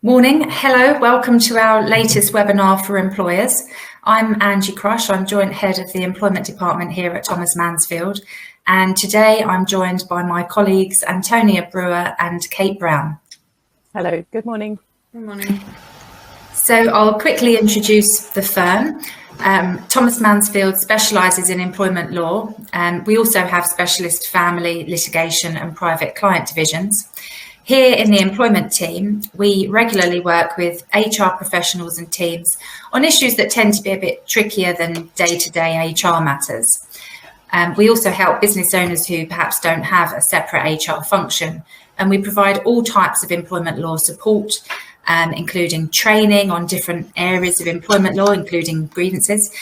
Morning, hello, welcome to our latest webinar for employers. I'm Angie Crush, I'm Joint Head of the Employment Department here at Thomas Mansfield, and today I'm joined by my colleagues Antonia Brewer and Kate Brown. Hello, good morning. Good morning. So I'll quickly introduce the firm. Thomas Mansfield specialises in employment law, and we also have specialist family, litigation and private client divisions. Here in the employment team, we regularly work with HR professionals and teams on issues that tend to be a bit trickier than day-to-day HR matters. We also help business owners who perhaps don't have a separate HR function, and we provide all types of employment law support, including training on different areas of employment law, including grievances,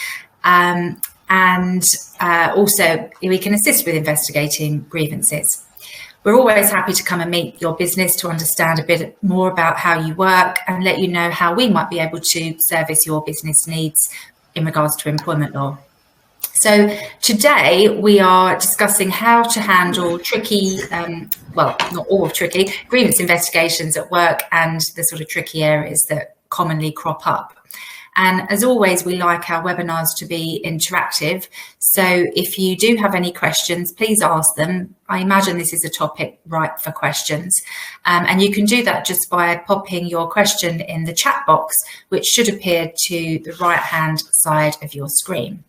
and also we can assist with investigating grievances. We're always happy to come and meet your business to understand a bit more about how you work and let you know how we might be able to service your business needs in regards to employment law. So today we are discussing how to handle tricky, well, not all tricky, grievance investigations at work and the sort of tricky areas that commonly crop up. And as always, we like our webinars to be interactive. So if you do have any questions, please ask them. I imagine this is a topic ripe for questions. And you can do that just by popping your question in the chat box, which should appear to the right-hand side of your screen.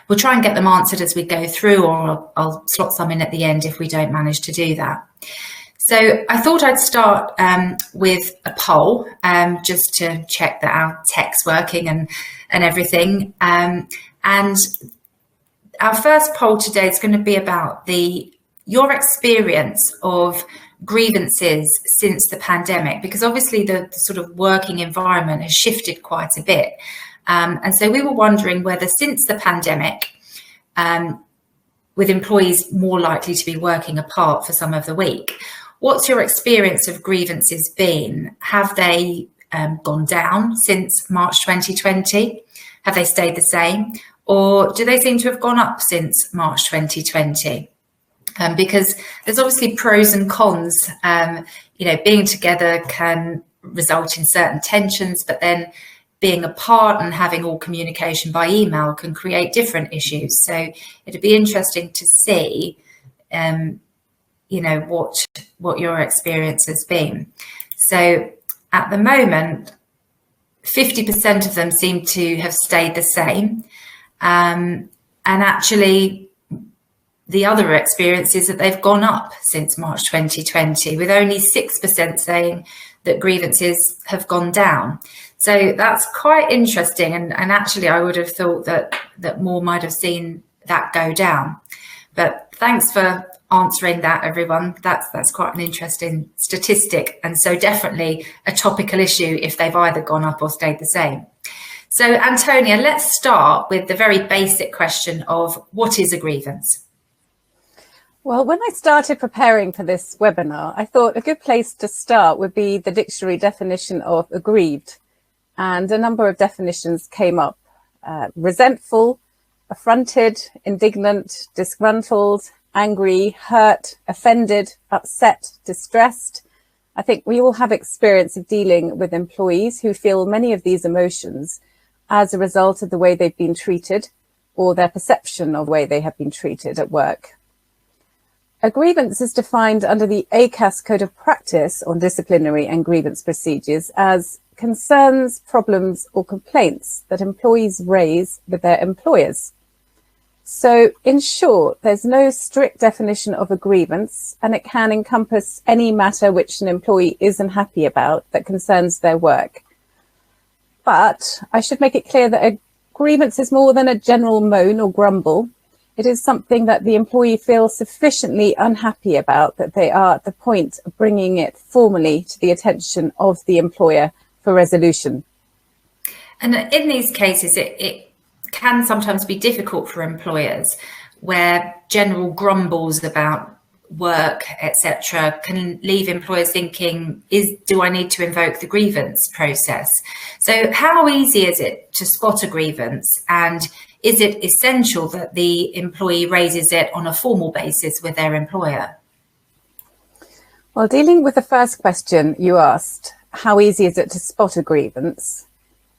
We'll try and get them answered as we go through, or I'll slot some in at the end if we don't manage to do that. So I thought I'd start with a poll, just to check that our tech's working and everything. And our first poll today is going to be about your experience of grievances since the pandemic, because obviously the sort of working environment has shifted quite a bit. And so we were wondering whether since the pandemic, with employees more likely to be working apart for some of the week, what's your experience of grievances been? Have they gone down since March 2020? Have they stayed the same? Or do they seem to have gone up since March 2020? Because there's obviously pros and cons. Being together can result in certain tensions, but then being apart and having all communication by email can create different issues. So it'd be interesting to see what your experience has been. So at the moment, 50% of them seem to have stayed the same. And actually, the other experience is that they've gone up since March 2020, with only 6% saying that grievances have gone down. So that's quite interesting. And actually, I would have thought that more might have seen that go down. But thanks for answering that, everyone. That's quite an interesting statistic, and so definitely a topical issue if they've either gone up or stayed the same. So Antonia, let's start with the very basic question of what is a grievance? Well, when I started preparing for this webinar, I thought a good place to start would be the dictionary definition of aggrieved, and a number of definitions came up: resentful, affronted, indignant, disgruntled, angry, hurt, offended, upset, distressed. I think we all have experience of dealing with employees who feel many of these emotions as a result of the way they've been treated or their perception of the way they have been treated at work. A grievance is defined under the ACAS Code of Practice on disciplinary and grievance procedures as concerns, problems or complaints that employees raise with their employers. So in short, there's no strict definition of a grievance, and it can encompass any matter which an employee isn't happy about that concerns their work. But I should make it clear that a grievance is more than a general moan or grumble. It is something that the employee feels sufficiently unhappy about that they are at the point of bringing it formally to the attention of the employer for resolution. And in these cases, it can sometimes be difficult for employers where general grumbles about work, etc., can leave employers thinking, do I need to invoke the grievance process? So how easy is it to spot a grievance, and is it essential that the employee raises it on a formal basis with their employer? Well, dealing with the first question you asked, how easy is it to spot a grievance?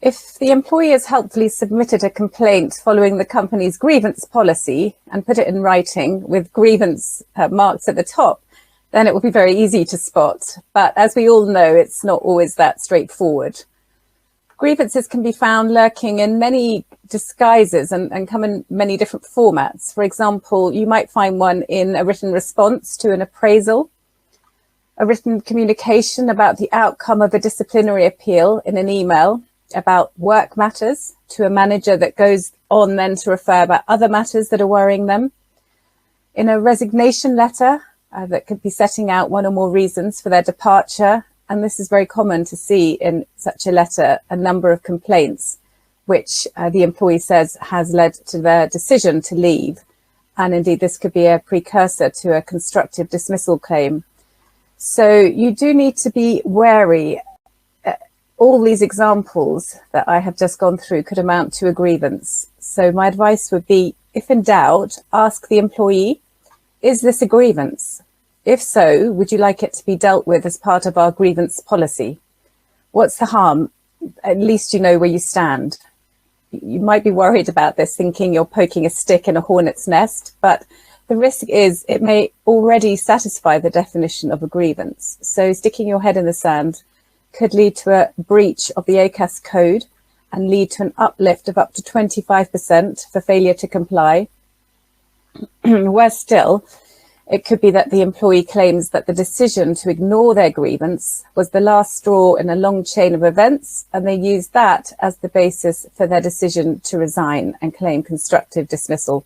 If the employee has helpfully submitted a complaint following the company's grievance policy and put it in writing with grievance marks at the top, then it will be very easy to spot. But as we all know, it's not always that straightforward. Grievances can be found lurking in many disguises and come in many different formats. For example, you might find one in a written response to an appraisal, a written communication about the outcome of a disciplinary appeal in an email about work matters to a manager that goes on then to refer about other matters that are worrying them, in a resignation letter that could be setting out one or more reasons for their departure. And this is very common to see in such a letter, a number of complaints, which the employee says has led to their decision to leave. And indeed, this could be a precursor to a constructive dismissal claim. So you do need to be wary. All these examples that I have just gone through could amount to a grievance. So my advice would be, if in doubt, ask the employee, is this a grievance? If so, would you like it to be dealt with as part of our grievance policy? What's the harm? At least you know where you stand. You might be worried about this, thinking you're poking a stick in a hornet's nest, but the risk is it may already satisfy the definition of a grievance. So sticking your head in the sand could lead to a breach of the ACAS code and lead to an uplift of up to 25% for failure to comply. Worse still, it could be that the employee claims that the decision to ignore their grievance was the last straw in a long chain of events, and they use that as the basis for their decision to resign and claim constructive dismissal.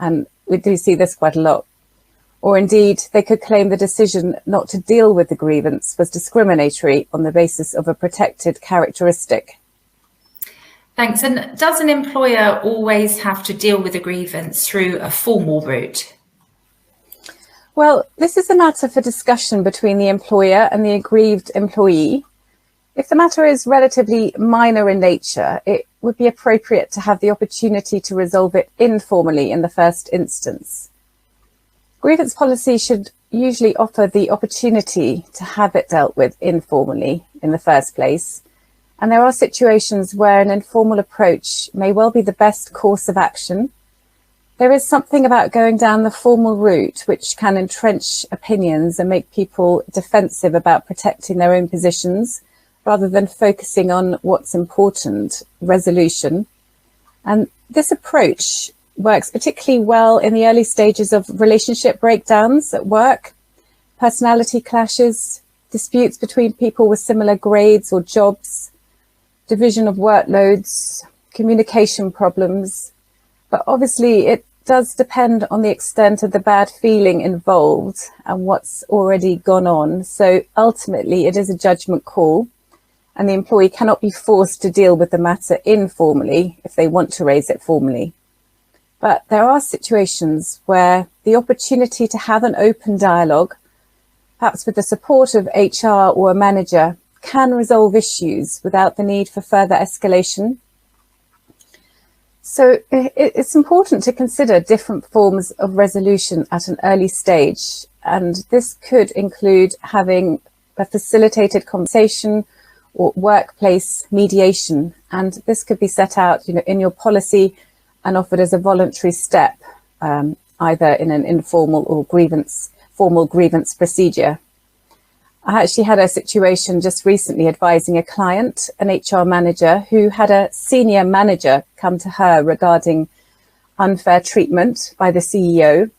And we do see this quite a lot. Or indeed, they could claim the decision not to deal with the grievance was discriminatory on the basis of a protected characteristic. Thanks. And does an employer always have to deal with a grievance through a formal route? Well, this is a matter for discussion between the employer and the aggrieved employee. If the matter is relatively minor in nature, it would be appropriate to have the opportunity to resolve it informally in the first instance. Grievance policy should usually offer the opportunity to have it dealt with informally in the first place. And there are situations where an informal approach may well be the best course of action. There is something about going down the formal route which can entrench opinions and make people defensive about protecting their own positions rather than focusing on what's important, resolution. And this approach works particularly well in the early stages of relationship breakdowns at work, personality clashes, disputes between people with similar grades or jobs, division of workloads, communication problems. But obviously it does depend on the extent of the bad feeling involved and what's already gone on. So ultimately it is a judgment call, and the employee cannot be forced to deal with the matter informally if they want to raise it formally. But there are situations where the opportunity to have an open dialogue, perhaps with the support of HR or a manager, can resolve issues without the need for further escalation. So it's important to consider different forms of resolution at an early stage. And this could include having a facilitated conversation or workplace mediation. And this could be set out, in your policy and offered as a voluntary step, either in an informal or formal grievance procedure. I actually had a situation just recently advising a client, an HR manager, who had a senior manager come to her regarding unfair treatment by the CEO.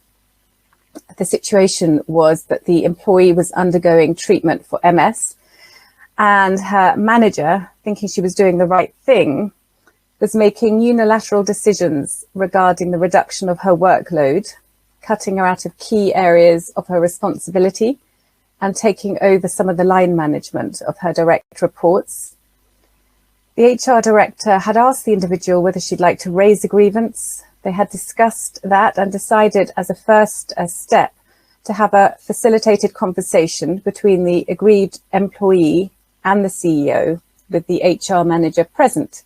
The situation was that the employee was undergoing treatment for MS, and her manager, thinking she was doing the right thing, was making unilateral decisions regarding the reduction of her workload, cutting her out of key areas of her responsibility, and taking over some of the line management of her direct reports. The HR director had asked the individual whether she'd like to raise a grievance. They had discussed that and decided as a first step to have a facilitated conversation between the aggrieved employee and the CEO, with the HR manager present,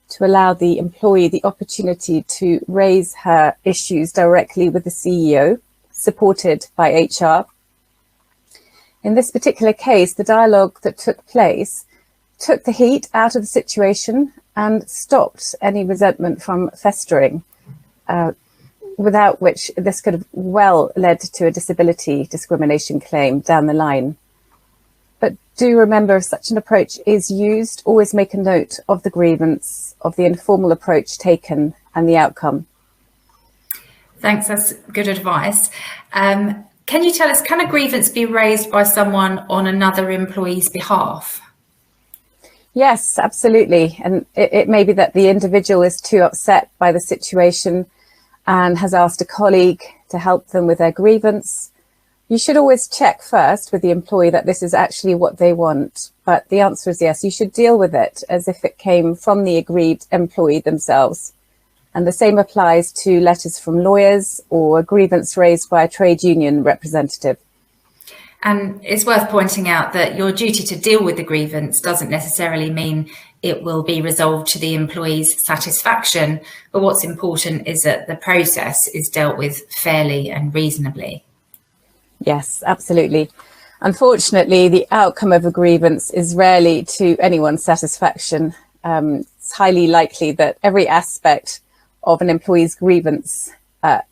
to allow the employee the opportunity to raise her issues directly with the CEO, supported by HR. In this particular case, the dialogue that took place took the heat out of the situation and stopped any resentment from festering, without which this could have well led to a disability discrimination claim down the line. But do remember, if such an approach is used, always make a note of the grievance, of the informal approach taken and the outcome. Thanks, that's good advice. Can you tell us, can a grievance be raised by someone on another employee's behalf? Yes, absolutely. And it may be that the individual is too upset by the situation and has asked a colleague to help them with their grievance. You should always check first with the employee that this is actually what they want. But the answer is yes, you should deal with it as if it came from the aggrieved employee themselves. And the same applies to letters from lawyers or a grievance raised by a trade union representative. And it's worth pointing out that your duty to deal with the grievance doesn't necessarily mean it will be resolved to the employee's satisfaction, but what's important is that the process is dealt with fairly and reasonably. Yes, absolutely. Unfortunately, the outcome of a grievance is rarely to anyone's satisfaction. It's highly likely that every aspect of an employee's grievance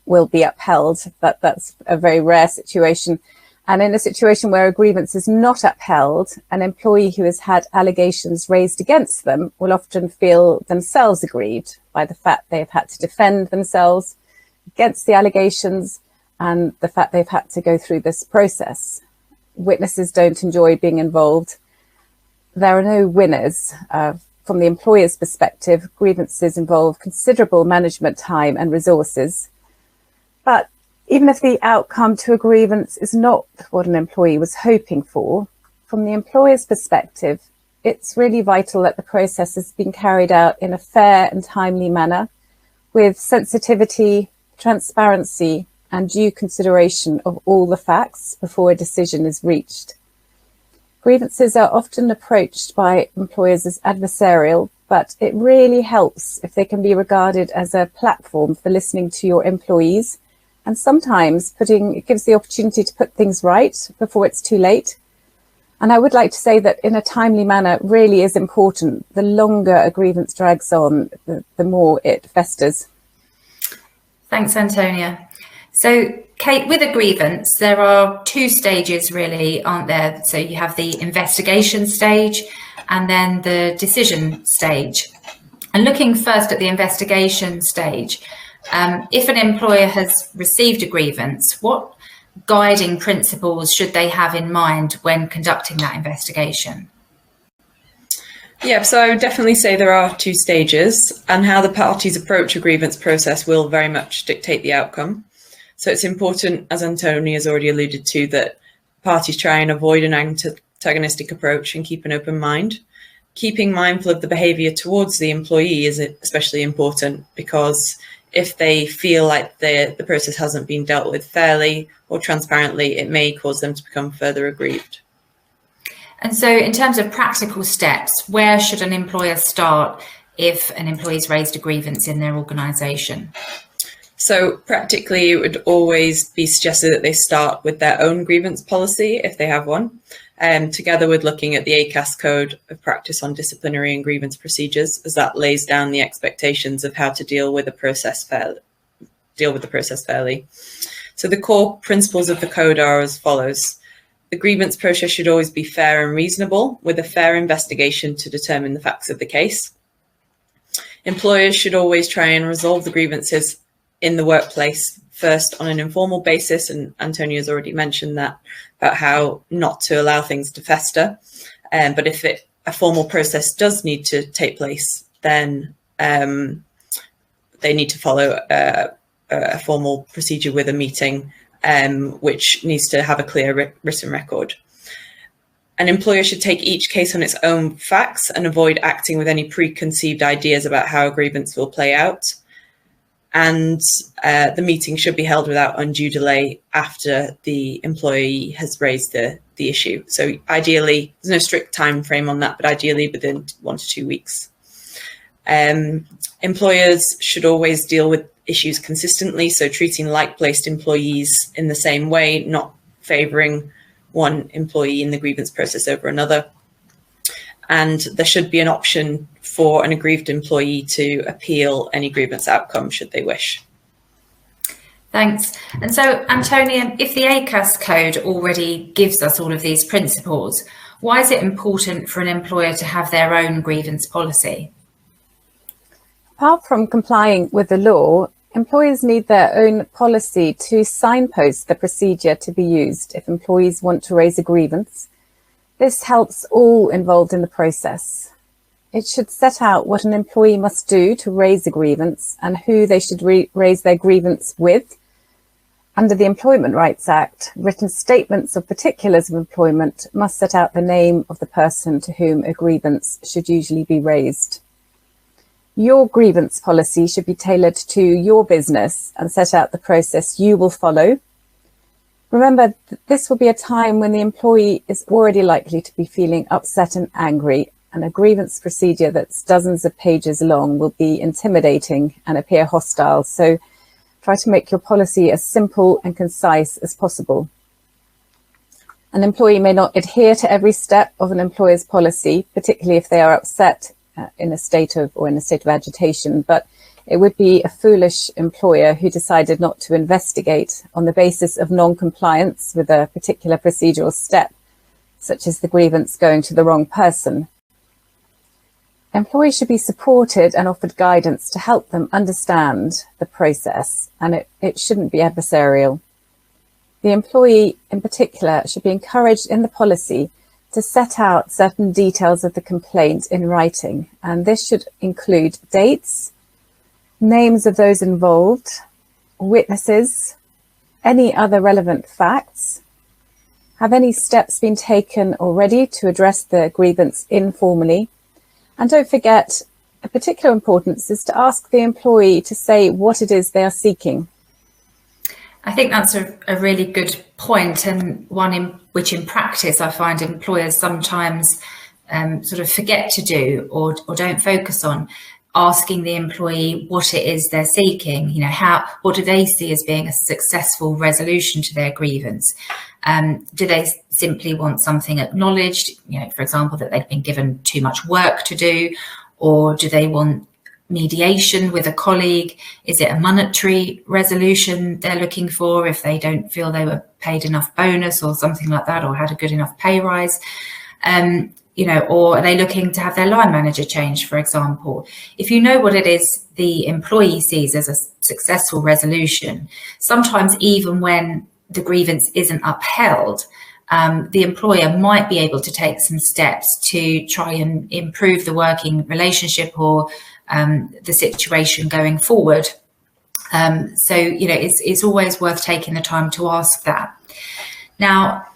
will be upheld, but that's a very rare situation. And in a situation where a grievance is not upheld, an employee who has had allegations raised against them will often feel themselves aggrieved by the fact they have had to defend themselves against the allegations and the fact they've had to go through this process. Witnesses don't enjoy being involved. There are no winners. From the employer's perspective, grievances involve considerable management time and resources. But even if the outcome to a grievance is not what an employee was hoping for, from the employer's perspective, it's really vital that the process has been carried out in a fair and timely manner with sensitivity, transparency, and due consideration of all the facts before a decision is reached. Grievances are often approached by employers as adversarial, but it really helps if they can be regarded as a platform for listening to your employees. And sometimes it gives the opportunity to put things right before it's too late. And I would like to say that in a timely manner really is important. The longer a grievance drags on, the more it festers. Thanks, Antonia. So, Kate, with a grievance, there are two stages really, aren't there? So you have the investigation stage and then the decision stage. And looking first at the investigation stage, if an employer has received a grievance, what guiding principles should they have in mind when conducting that investigation? Yeah, so I would definitely say there are two stages, and how the parties approach a grievance process will very much dictate the outcome. So it's important, as Antonia has already alluded to, that parties try and avoid an antagonistic approach and keep an open mind. Keeping mindful of the behaviour towards the employee is especially important, because if they feel like the process hasn't been dealt with fairly or transparently, it may cause them to become further aggrieved. And so in terms of practical steps, where should an employer start if an employee's raised a grievance in their organisation? So practically, it would always be suggested that they start with their own grievance policy, if they have one, together with looking at the ACAS Code of Practice on Disciplinary and Grievance Procedures, as that lays down the expectations of how to deal with the process fairly. So the core principles of the code are as follows. The grievance process should always be fair and reasonable, with a fair investigation to determine the facts of the case. Employers should always try and resolve the grievances in the workplace first on an informal basis, and Antonia has already mentioned that, about how not to allow things to fester. But if a formal process does need to take place, then they need to follow a formal procedure with a meeting, which needs to have a clear written record. An employer should take each case on its own facts and avoid acting with any preconceived ideas about how a grievance will play out. And the meeting should be held without undue delay after the employee has raised the issue. So ideally, there's no strict time frame on that, but ideally within 1 to 2 weeks. Employers should always deal with issues consistently, so treating like-placed employees in the same way, not favouring one employee in the grievance process over another. And there should be an option for an aggrieved employee to appeal any grievance outcome should they wish. Thanks. And so, Antonia, if the ACAS code already gives us all of these principles, why is it important for an employer to have their own grievance policy? Apart from complying with the law, employers need their own policy to signpost the procedure to be used if employees want to raise a grievance. This helps all involved in the process. It should set out what an employee must do to raise a grievance and who they should raise their grievance with. Under the Employment Rights Act, written statements of particulars of employment must set out the name of the person to whom a grievance should usually be raised. Your grievance policy should be tailored to your business and set out the process you will follow. Remember, this will be a time when the employee is already likely to be feeling upset and angry, and a grievance procedure that's dozens of pages long will be intimidating and appear hostile. So try to make your policy as simple and concise as possible. An employee may not adhere to every step of an employer's policy, particularly if they are upset in a state of agitation, but it would be a foolish employer who decided not to investigate on the basis of non-compliance with a particular procedural step, such as the grievance going to the wrong person. Employees should be supported and offered guidance to help them understand the process, and it shouldn't be adversarial. The employee in particular should be encouraged in the policy to set out certain details of the complaint in writing, and this should include dates, names of those involved, witnesses, any other relevant facts. Have any steps been taken already to address the grievance informally? And don't forget, of particular importance is to ask the employee to say what it is they are seeking. I think that's a really good point, and one which in practice I find employers sometimes sort of forget to do or don't focus on, asking the employee what it is they're seeking. You know, what do they see as being a successful resolution to their grievance? Do they simply want something acknowledged, you know, for example, that they've been given too much work to do, or do they want mediation with a colleague? Is it a monetary resolution they're looking for if they don't feel they were paid enough bonus or something like that, or had a good enough pay rise? You know, or are they looking to have their line manager changed, for example? If you know what it is the employee sees as a successful resolution, sometimes even when the grievance isn't upheld, the employer might be able to take some steps to try and improve the working relationship or the situation going forward. So, you know, it's always worth taking the time to ask that. Now,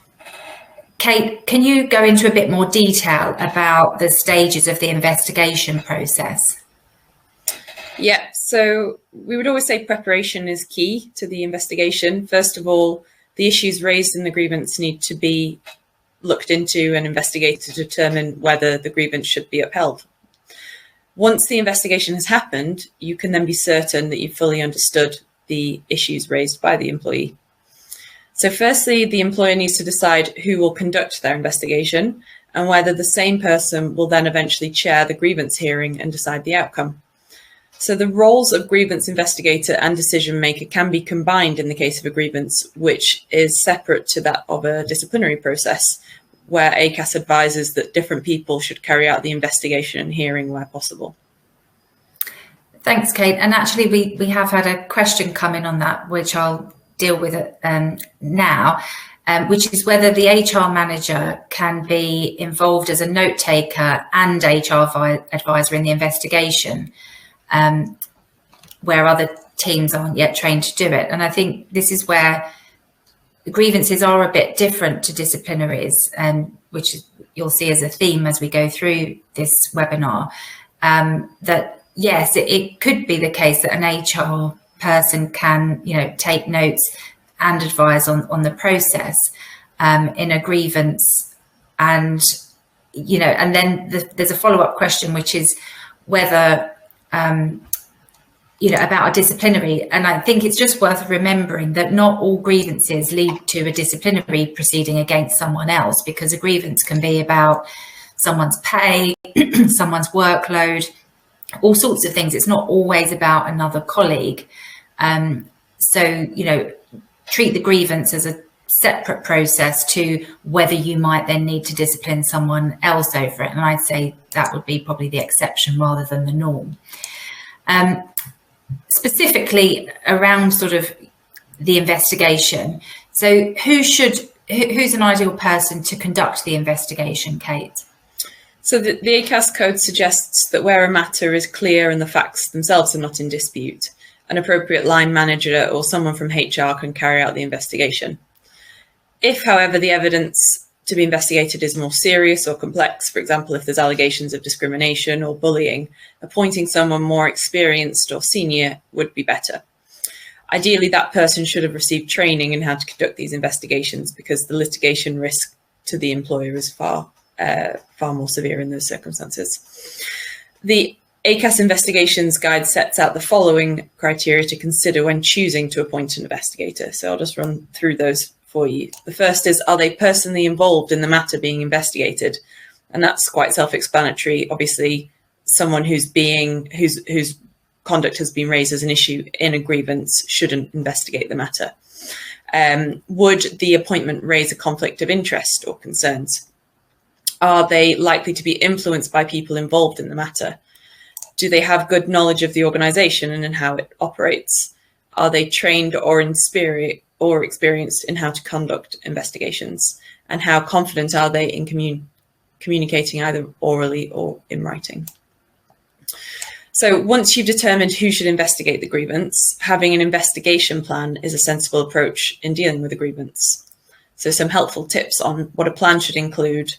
Kate, can you go into a bit more detail about the stages of the investigation process? Yeah, so we would always say preparation is key to the investigation. First of all, the issues raised in the grievance need to be looked into and investigated to determine whether the grievance should be upheld. Once the investigation has happened, you can then be certain that you've fully understood the issues raised by the employee. So firstly, the employer needs to decide who will conduct their investigation and whether the same person will then eventually chair the grievance hearing and decide the outcome. So the roles of grievance investigator and decision maker can be combined in the case of a grievance, which is separate to that of a disciplinary process, where ACAS advises that different people should carry out the investigation and hearing where possible. Thanks, Kate. And actually, we have had a question come in on that, which I'll deal with it now, which is whether the HR manager can be involved as a note taker and HR advisor in the investigation, where other teams aren't yet trained to do it. And I think this is where the grievances are a bit different to disciplinaries, which you'll see as a theme as we go through this webinar, that yes, it could be the case that an HR person can, you know, take notes and advise on the process in a grievance, and you know, and then there's a follow-up question, which is whether about a disciplinary. And I think it's just worth remembering that not all grievances lead to a disciplinary proceeding against someone else, because a grievance can be about someone's pay, someone's workload, all sorts of things. It's not always about another colleague. So, treat the grievance as a separate process to whether you might then need to discipline someone else over it. And I'd say that would be probably the exception rather than the norm. Specifically around sort of the investigation. So who's an ideal person to conduct the investigation, Kate? So the ACAS code suggests that where a matter is clear and the facts themselves are not in dispute, an appropriate line manager or someone from HR can carry out the investigation. If, however, the evidence to be investigated is more serious or complex, for example, if there's allegations of discrimination or bullying, appointing someone more experienced or senior would be better. Ideally, that person should have received training in how to conduct these investigations, because the litigation risk to the employer is far more severe in those circumstances. The ACAS Investigations Guide sets out the following criteria to consider when choosing to appoint an investigator. So I'll just run through those for you. The first is, are they personally involved in the matter being investigated? And that's quite self-explanatory. Obviously, someone whose conduct has been raised as an issue in a grievance shouldn't investigate the matter. Would the appointment raise a conflict of interest or concerns? Are they likely to be influenced by people involved in the matter? Do they have good knowledge of the organisation and in how it operates? Are they trained or experienced in how to conduct investigations? And how confident are they in communicating either orally or in writing? So once you've determined who should investigate the grievance, having an investigation plan is a sensible approach in dealing with a grievance. So some helpful tips on what a plan should include.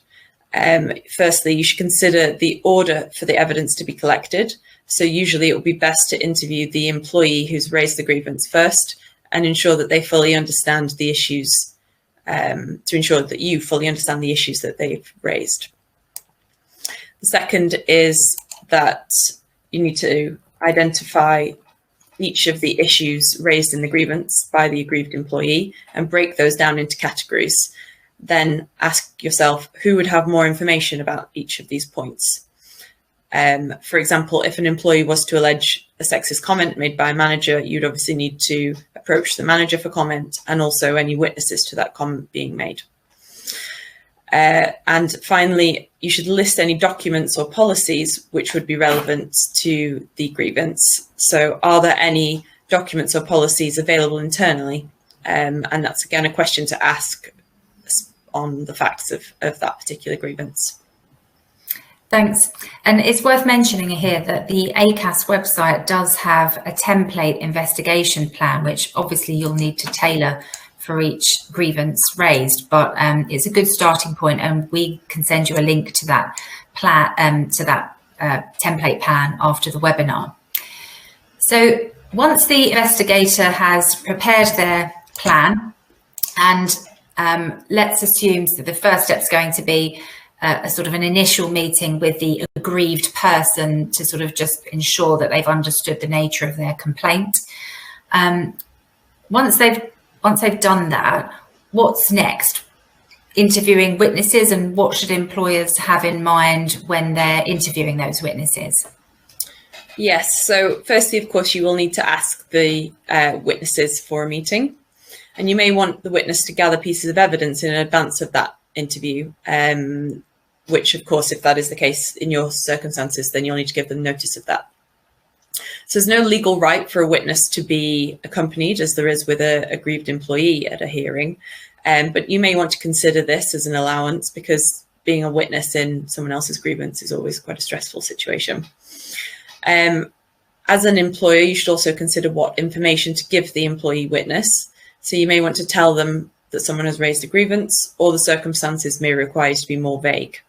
Firstly, you should consider the order for the evidence to be collected. So usually it would be best to interview the employee who's raised the grievance first and ensure that they fully understand the issues, to ensure that you fully understand the issues that they've raised. The second is that you need to identify each of the issues raised in the grievance by the aggrieved employee and break those down into categories. Then ask yourself who would have more information about each of these points. For example, if an employee was to allege a sexist comment made by a manager, you'd obviously need to approach the manager for comment and also any witnesses to that comment being made. And finally, you should list any documents or policies which would be relevant to the grievance. So are there any documents or policies available internally? And that's again a question to ask on the facts of that particular grievance. Thanks. And it's worth mentioning here that the ACAS website does have a template investigation plan, which obviously you'll need to tailor for each grievance raised, but it's a good starting point, and we can send you a link to that plan, template plan after the webinar. So once the investigator has prepared their plan, and let's assume that the first step is going to be a sort of an initial meeting with the aggrieved person to sort of just ensure that they've understood the nature of their complaint. Once they've done that, what's next? Interviewing witnesses, and what should employers have in mind when they're interviewing those witnesses? Yes, so firstly, of course, you will need to ask the witnesses for a meeting. And you may want the witness to gather pieces of evidence in advance of that interview, which, of course, if that is the case in your circumstances, then you'll need to give them notice of that. So there's no legal right for a witness to be accompanied, as there is with a aggrieved employee at a hearing. But you may want to consider this as an allowance, because being a witness in someone else's grievance is always quite a stressful situation. As an employer, you should also consider what information to give the employee witness. So you may want to tell them that someone has raised a grievance, or the circumstances may require you to be more vague.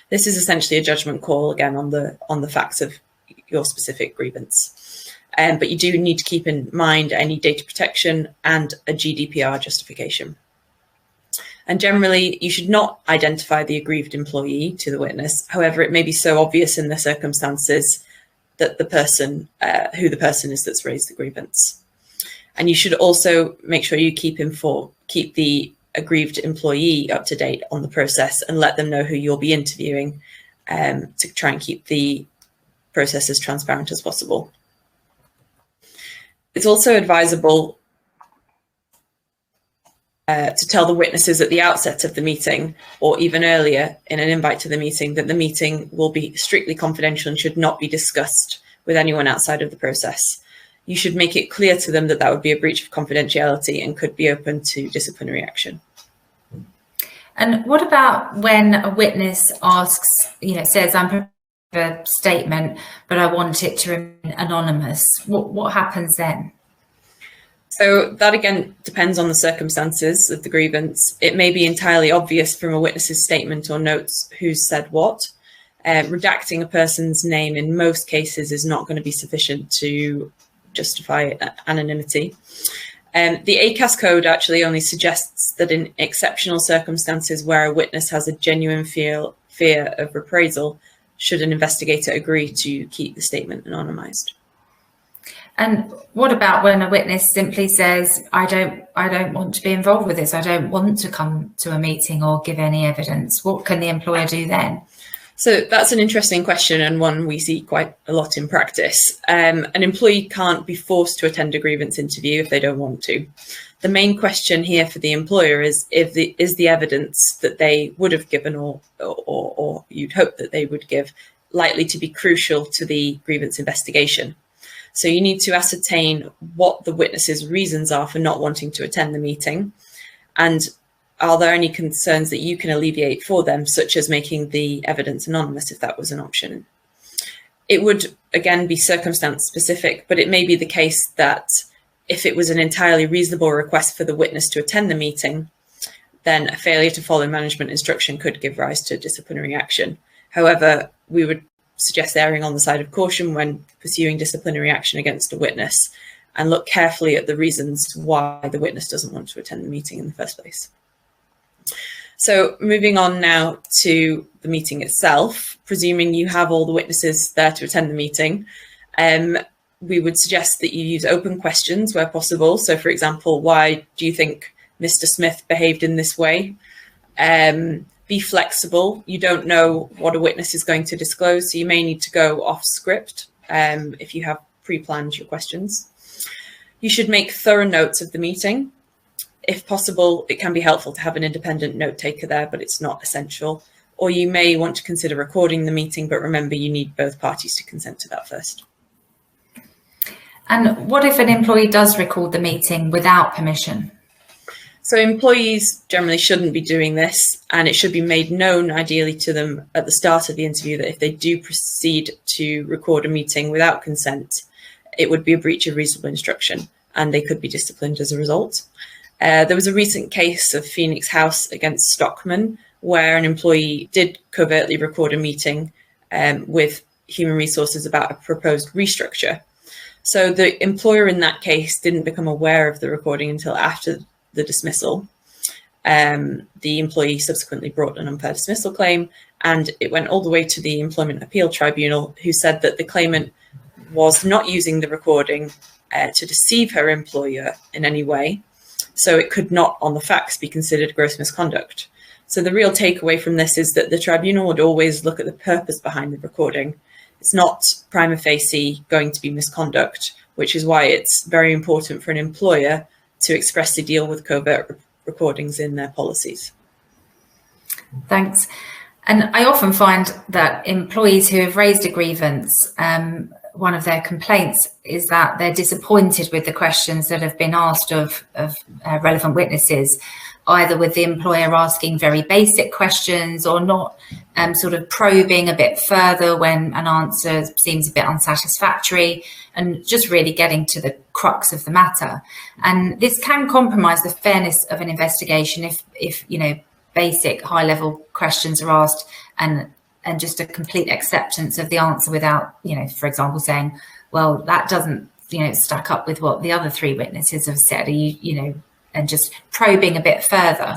This is essentially a judgment call, again, on the facts of your specific grievance. But you do need to keep in mind any data protection and a GDPR justification. And generally, you should not identify the aggrieved employee to the witness. However, it may be so obvious in the circumstances that the person, who the person is that's raised the grievance. And you should also make sure you keep the aggrieved employee up to date on the process and let them know who you'll be interviewing, to try and keep the process as transparent as possible. It's also advisable to tell the witnesses at the outset of the meeting, or even earlier in an invite to the meeting, that the meeting will be strictly confidential and should not be discussed with anyone outside of the process. You should make it clear to them that that would be a breach of confidentiality and could be open to disciplinary action. And what about when a witness asks, says, I'm preparing a statement, but I want it to remain anonymous? What happens then? So that again depends on the circumstances of the grievance. It may be entirely obvious from a witness's statement or notes who's said what. Redacting a person's name in most cases is not going to be sufficient to justify anonymity. The ACAS code actually only suggests that in exceptional circumstances where a witness has a genuine fear of reprisal, should an investigator agree to keep the statement anonymized. And what about when a witness simply says, I don't want to be involved with this, I don't want to come to a meeting or give any evidence? What can the employer do then? So that's an interesting question, and one we see quite a lot in practice. An employee can't be forced to attend a grievance interview if they don't want to. The main question here for the employer is is the evidence that they would have given or you'd hope that they would give likely to be crucial to the grievance investigation. So you need to ascertain what the witness's reasons are for not wanting to attend the meeting, and are there any concerns that you can alleviate for them, such as making the evidence anonymous if that was an option. It would, again, be circumstance specific, but it may be the case that if it was an entirely reasonable request for the witness to attend the meeting, then a failure to follow management instruction could give rise to disciplinary action. However, we would suggest erring on the side of caution when pursuing disciplinary action against a witness, and look carefully at the reasons why the witness doesn't want to attend the meeting in the first place. So moving on now to the meeting itself, presuming you have all the witnesses there to attend the meeting, we would suggest that you use open questions where possible. So for example, why do you think Mr. Smith behaved in this way? Be flexible. You don't know what a witness is going to disclose, so you may need to go off script if you have pre-planned your questions. You should make thorough notes of the meeting. If possible, it can be helpful to have an independent note taker there, but it's not essential. Or you may want to consider recording the meeting, but remember you need both parties to consent to that first. And what if an employee does record the meeting without permission? So employees generally shouldn't be doing this, and it should be made known ideally to them at the start of the interview that if they do proceed to record a meeting without consent, it would be a breach of reasonable instruction and they could be disciplined as a result. There was a recent case of Phoenix House against Stockman where an employee did covertly record a meeting with human resources about a proposed restructure. So the employer in that case didn't become aware of the recording until after the dismissal. The employee subsequently brought an unfair dismissal claim, and it went all the way to the Employment Appeal Tribunal, who said that the claimant was not using the recording to deceive her employer in any way. So it could not, on the facts, be considered gross misconduct. So the real takeaway from this is that the tribunal would always look at the purpose behind the recording. It's not prima facie going to be misconduct, which is why it's very important for an employer to expressly deal with covert recordings in their policies. Thanks. And I often find that employees who have raised a grievance, one of their complaints is that they're disappointed with the questions that have been asked of relevant witnesses, either with the employer asking very basic questions or not sort of probing a bit further when an answer seems a bit unsatisfactory, and just really getting to the crux of the matter. And this can compromise the fairness of an investigation if basic high-level questions are asked and just a complete acceptance of the answer without, for example, saying, well, that doesn't, stack up with what the other three witnesses have said, and just probing a bit further.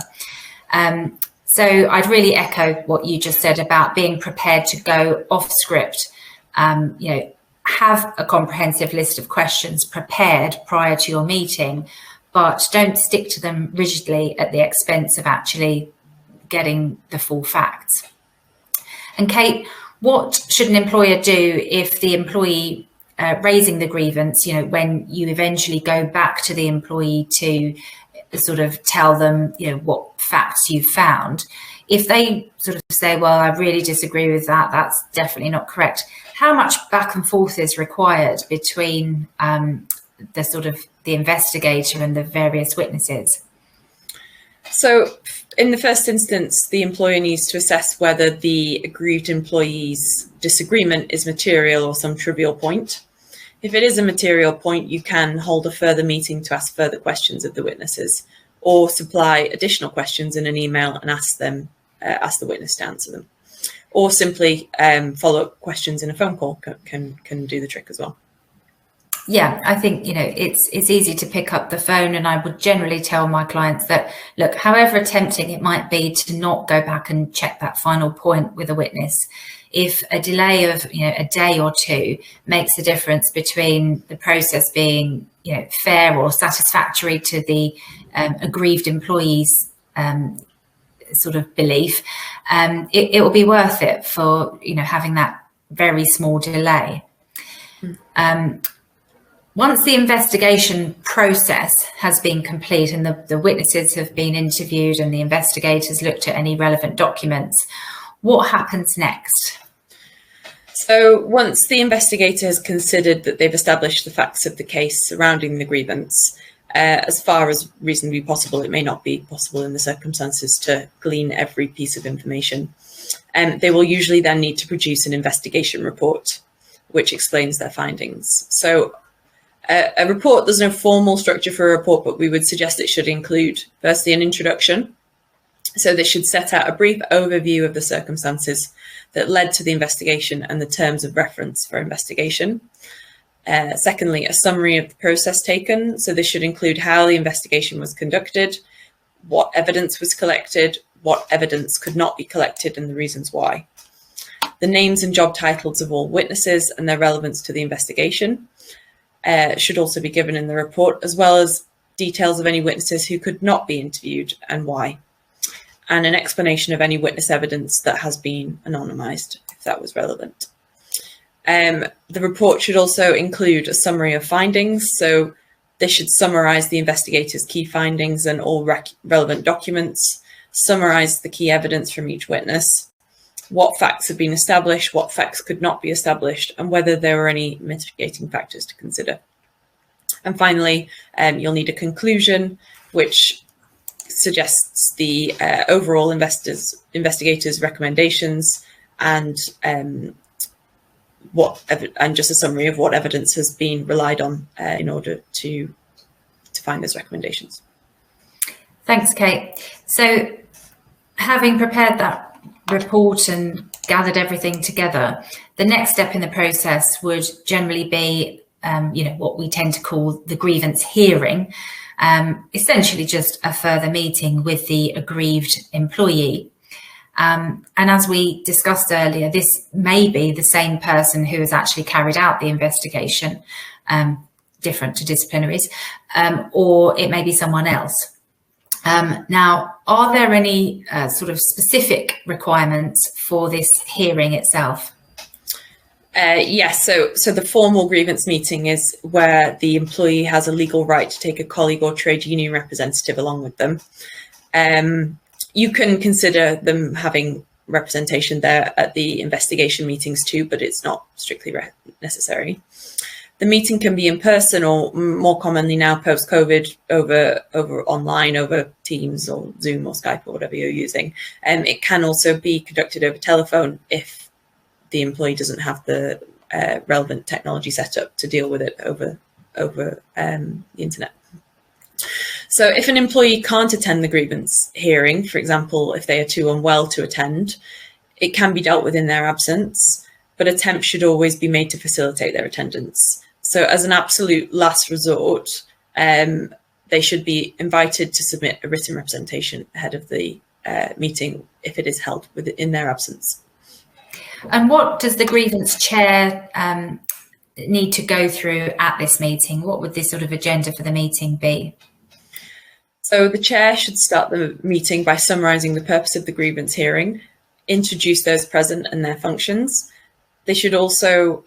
So I'd really echo what you just said about being prepared to go off script, have a comprehensive list of questions prepared prior to your meeting, but don't stick to them rigidly at the expense of actually getting the full facts. And Kate, what should an employer do if the employee raising the grievance, when you eventually go back to the employee to sort of tell them, what facts you've found, if they sort of say, well, I really disagree with that, that's definitely not correct, how much back and forth is required between the investigator and the various witnesses? So in the first instance, the employer needs to assess whether the aggrieved employee's disagreement is material or some trivial point. If it is a material point, you can hold a further meeting to ask further questions of the witnesses, or supply additional questions in an email and ask the witness to answer them, or simply follow-up questions in a phone call can do the trick as well. Yeah, I think, it's easy to pick up the phone, and I would generally tell my clients that, look, however tempting it might be to not go back and check that final point with a witness, if a delay of, a day or two makes a difference between the process being, fair or satisfactory to the aggrieved employee's sort of belief, it will be worth it for, having that very small delay. Once the investigation process has been complete and the witnesses have been interviewed and the investigators looked at any relevant documents, what happens next? So once the investigator has considered that they've established the facts of the case surrounding the grievance, as far as reasonably possible, it may not be possible in the circumstances to glean every piece of information, they will usually then need to produce an investigation report which explains their findings. So a report, there's no formal structure for a report, but we would suggest it should include, firstly, an introduction. So this should set out a brief overview of the circumstances that led to the investigation and the terms of reference for investigation. Secondly, a summary of the process taken. So this should include how the investigation was conducted, what evidence was collected, what evidence could not be collected, and the reasons why. The names and job titles of all witnesses and their relevance to the investigation should also be given in the report, as well as details of any witnesses who could not be interviewed and why, and an explanation of any witness evidence that has been anonymised, if that was relevant. The report should also include a summary of findings. So this should summarise the investigator's key findings and all relevant documents, summarise the key evidence from each witness, what facts have been established, what facts could not be established, and whether there were any mitigating factors to consider. And finally, you'll need a conclusion, which suggests the overall investigators' recommendations and just a summary of what evidence has been relied on in order to find those recommendations. Thanks, Kate. So, having prepared that report and gathered everything together, the next step in the process would generally be, what we tend to call the grievance hearing, essentially just a further meeting with the aggrieved employee. And as we discussed earlier, this may be the same person who has actually carried out the investigation, different to disciplinaries, or it may be someone else. Now, are there any sort of specific requirements for this hearing itself? Yes, so the formal grievance meeting is where the employee has a legal right to take a colleague or trade union representative along with them. You can consider them having representation there at the investigation meetings too, but it's not strictly necessary. The meeting can be in person, or more commonly now post-COVID over online, over Teams or Zoom or Skype or whatever you're using. It can also be conducted over telephone if the employee doesn't have the relevant technology set up to deal with it over the internet. So if an employee can't attend the grievance hearing, for example, if they are too unwell to attend, it can be dealt with in their absence, but attempts should always be made to facilitate their attendance. So as an absolute last resort, they should be invited to submit a written representation ahead of the meeting if it is held in their absence. And what does the grievance chair need to go through at this meeting? What would this sort of agenda for the meeting be? So the chair should start the meeting by summarising the purpose of the grievance hearing, introduce those present and their functions. They should also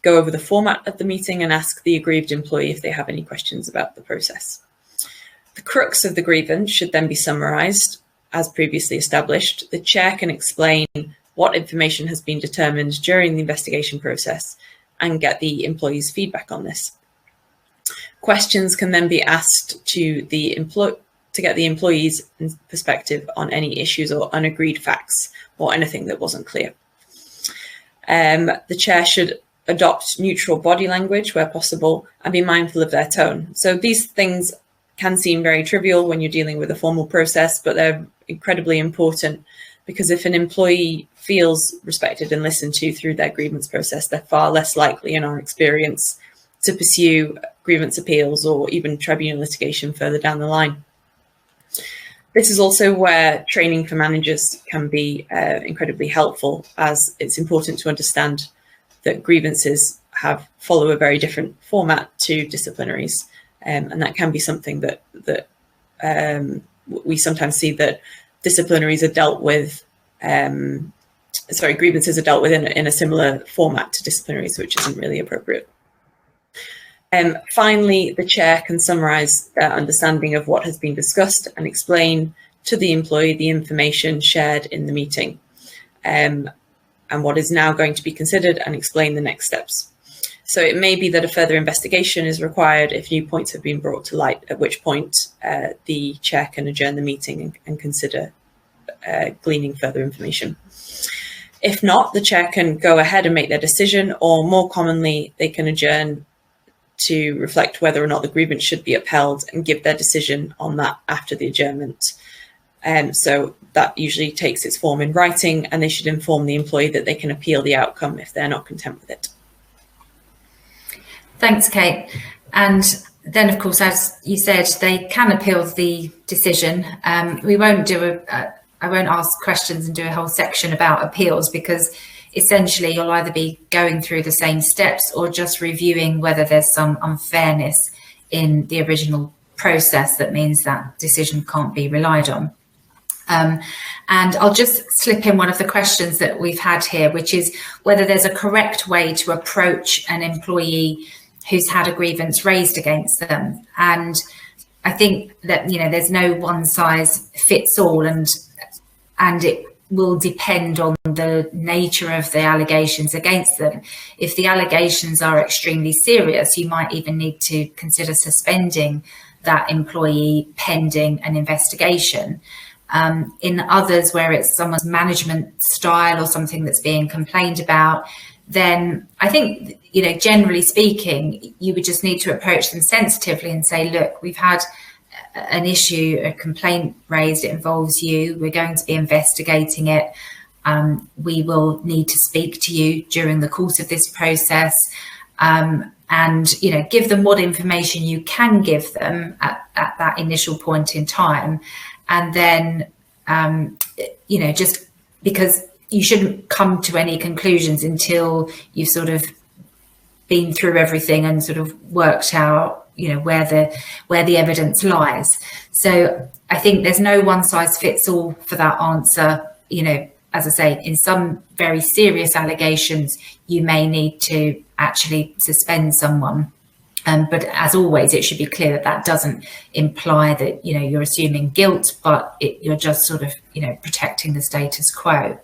go over the format of the meeting and ask the aggrieved employee if they have any questions about the process. The crux of the grievance should then be summarised as previously established. The chair can explain what information has been determined during the investigation process and get the employee's feedback on this. Questions can then be asked to get the employee's perspective on any issues or unagreed facts or anything that wasn't clear. The chair should adopt neutral body language where possible and be mindful of their tone. So these things can seem very trivial when you're dealing with a formal process, but they're incredibly important, because if an employee feels respected and listened to through their grievance process, they're far less likely, in our experience, to pursue grievance appeals or even tribunal litigation further down the line. This is also where training for managers can be incredibly helpful, as it's important to understand that grievances follow a very different format to disciplinaries, and that can be something that we sometimes see, that disciplinaries are dealt with. Grievances are dealt with in a similar format to disciplinaries, which isn't really appropriate. Finally, the chair can summarise their understanding of what has been discussed and explain to the employee the information shared in the meeting, and what is now going to be considered, and explain the next steps. So it may be that a further investigation is required if new points have been brought to light, at which point the chair can adjourn the meeting and consider gleaning further information. If not, the chair can go ahead and make their decision, or more commonly, they can adjourn to reflect whether or not the grievance should be upheld and give their decision on that after the adjournment. So that usually takes its form in writing, and they should inform the employee that they can appeal the outcome if they're not content with it. Thanks, Kate. And then, of course, as you said, they can appeal the decision. We won't do I won't ask questions and do a whole section about appeals, because essentially you'll either be going through the same steps or just reviewing whether there's some unfairness in the original process that means that decision can't be relied on. And I'll just slip in one of the questions that we've had here, which is whether there's a correct way to approach an employee who's had a grievance raised against them. And I think that, there's no one size fits all, and it will depend on the nature of the allegations against them. If the allegations are extremely serious, you might even need to consider suspending that employee pending an investigation. In others, where it's someone's management style or something that's being complained about, then I think, generally speaking, you would just need to approach them sensitively and say, look, we've had an issue, a complaint raised, it involves you, we're going to be investigating it. We will need to speak to you during the course of this process, and give them what information you can give them at that initial point in time. And then, just because you shouldn't come to any conclusions until you've sort of been through everything and sort of worked out, where the evidence lies. So I think there's no one size fits all for that answer. As I say, in some very serious allegations, you may need to actually suspend someone. But as always, it should be clear that that doesn't imply that, you're assuming guilt, but you're just sort of, protecting the status quo.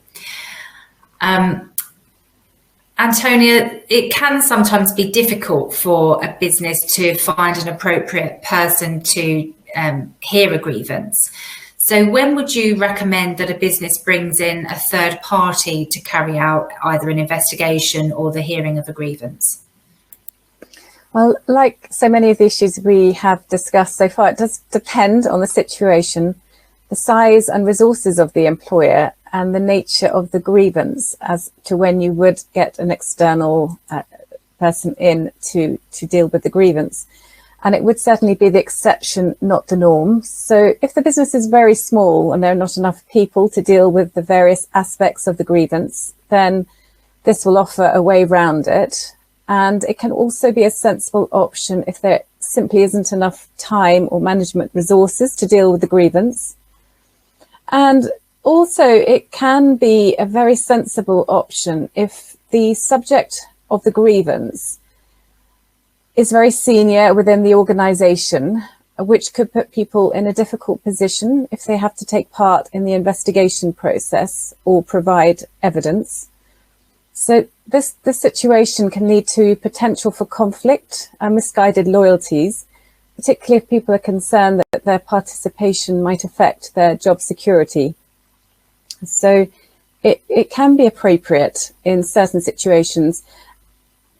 Antonia, it can sometimes be difficult for a business to find an appropriate person to hear a grievance. So when would you recommend that a business brings in a third party to carry out either an investigation or the hearing of a grievance? Well, like so many of the issues we have discussed so far, it does depend on the situation, the size and resources of the employer, and the nature of the grievance as to when you would get an external person in to deal with the grievance. And it would certainly be the exception, not the norm. So if the business is very small and there are not enough people to deal with the various aspects of the grievance, then this will offer a way round it. And it can also be a sensible option if there simply isn't enough time or management resources to deal with the grievance. And also, it can be a very sensible option if the subject of the grievance is very senior within the organisation, which could put people in a difficult position if they have to take part in the investigation process or provide evidence. So this situation can lead to potential for conflict and misguided loyalties, particularly if people are concerned that their participation might affect their job security. So it can be appropriate in certain situations,